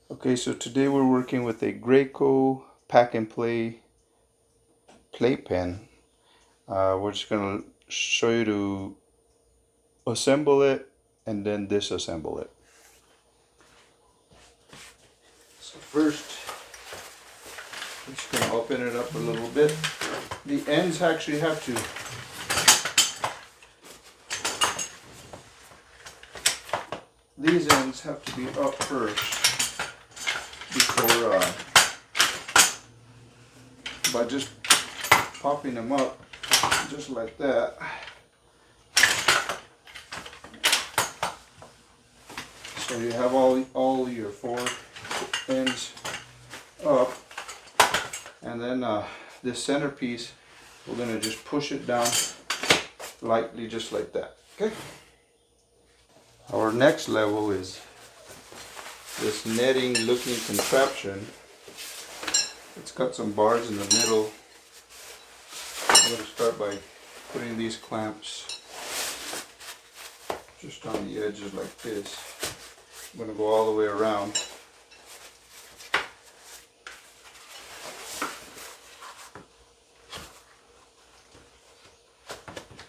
Okay, so today we're working with a Graco Pack and Play playpen. We're just going to show you to assemble it and then disassemble it. So first, I'm just going to open it up a little bit. The ends actually have to these ends have to be up first before by just popping them up just like that. So you have all your four ends up, and then this centerpiece, we're going to just push it down lightly just like that. Okay. Our next level is this netting looking contraption. It's got some bars in the middle. I'm going to start by putting these clamps just on the edges like this. I'm going to go all the way around.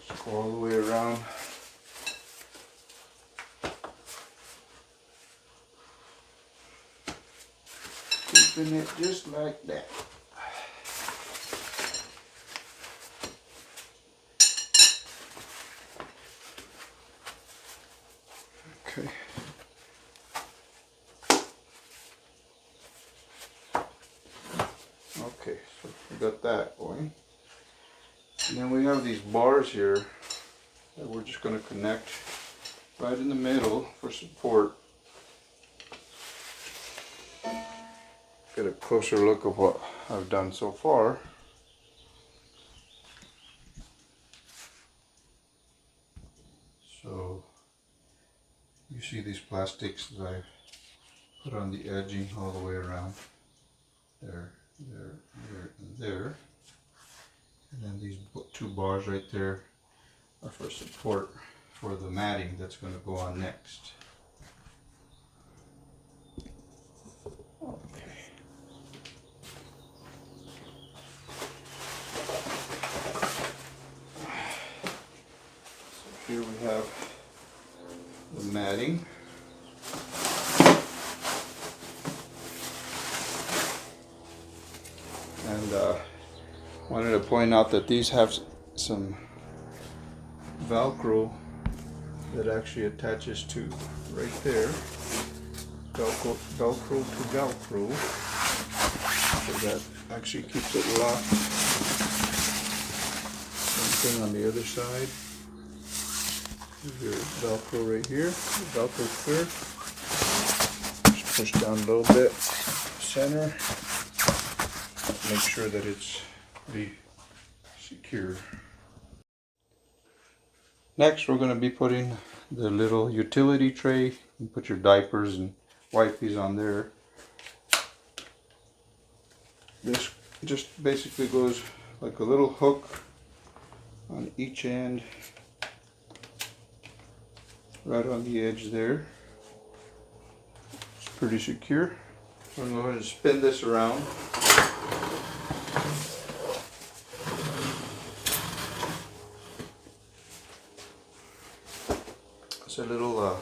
Just go all the way around. Keeping it just like that. Okay. Okay, so we got that going. And then we have these bars here that we're just going to connect right in the middle for support. Get a closer look of what I've done so far. So you see these plastics that I've put on the edging all the way around. There, there, there, and there. And then these two bars right there are for support for the matting that's going to go on next. Okay. So here we have the matting. And wanted to point out that these have some Velcro that actually attaches to right there. Velcro to Velcro. So that actually keeps it locked. Same thing on the other side. There's your Velcro right here. The Velcro clear. Just push down a little bit. Center. Make sure that it's pretty secure. Next, we're going to be putting the little utility tray. You put your diapers and wipes on there. This just basically goes like a little hook on each end, right on the edge there. It's pretty secure. So I'm going to go ahead and spin this around. It's a little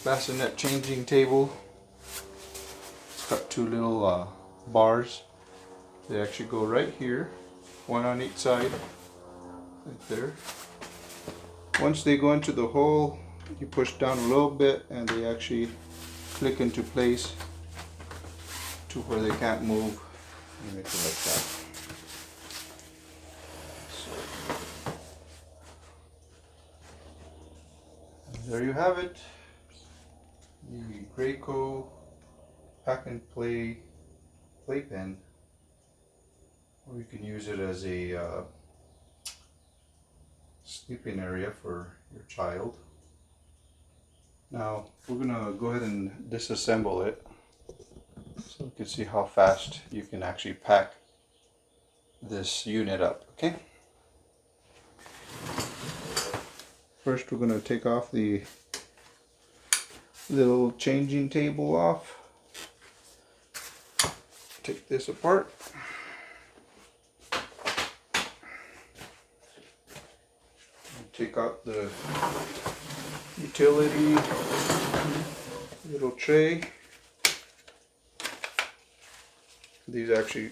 bassinet changing table. It's got two little bars. They actually go right here, one on each side, right there. Once they go into the hole, you push down a little bit and they actually click into place to where they can't move. You make it like that. There you have it, the Graco Pack and Play playpen, or you can use it as a sleeping area for your child. Now we're gonna go ahead and disassemble it so you can see how fast you can actually pack this unit up. Okay. First we're going to take off the little changing table off. take this apart. Take out the utility little tray. These actually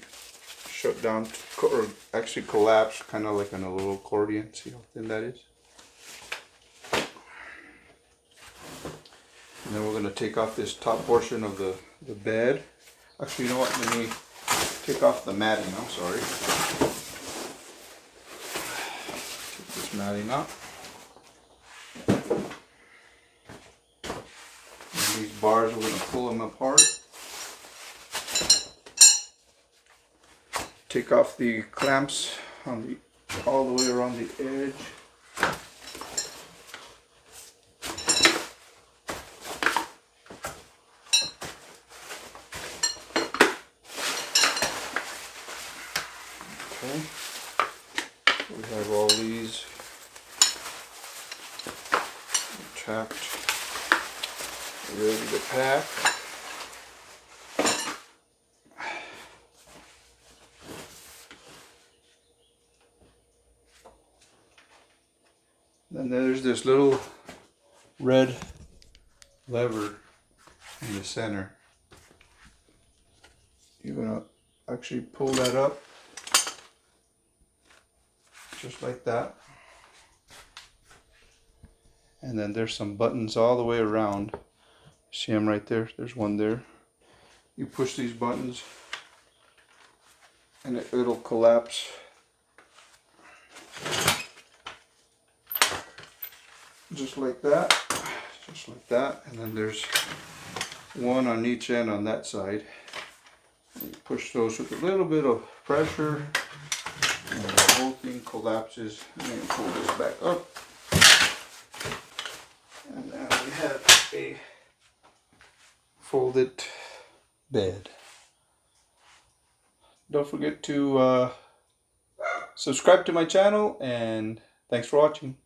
shut down or actually collapse, kind of like in a little accordion. See how thin that is? And then we're going to take off this top portion of the bed. Actually, you know what? Let me take off the matting. I'm sorry. Take this matting out. And these bars, we're going to pull them apart. Take off the clamps on the all the way around the edge. Okay, we have all these trapped, ready to pack. Then there's this little red lever in the center. You're gonna actually pull that up just like that. And then there's some buttons all the way around. See them right there? There's one there. You push these buttons and it'll collapse. Just like that, just like that, and then there's one on each end on that side. You push those with a little bit of pressure, and the whole thing collapses. And then you pull this back up, and now we have a folded bed. Don't forget to subscribe to my channel, and thanks for watching.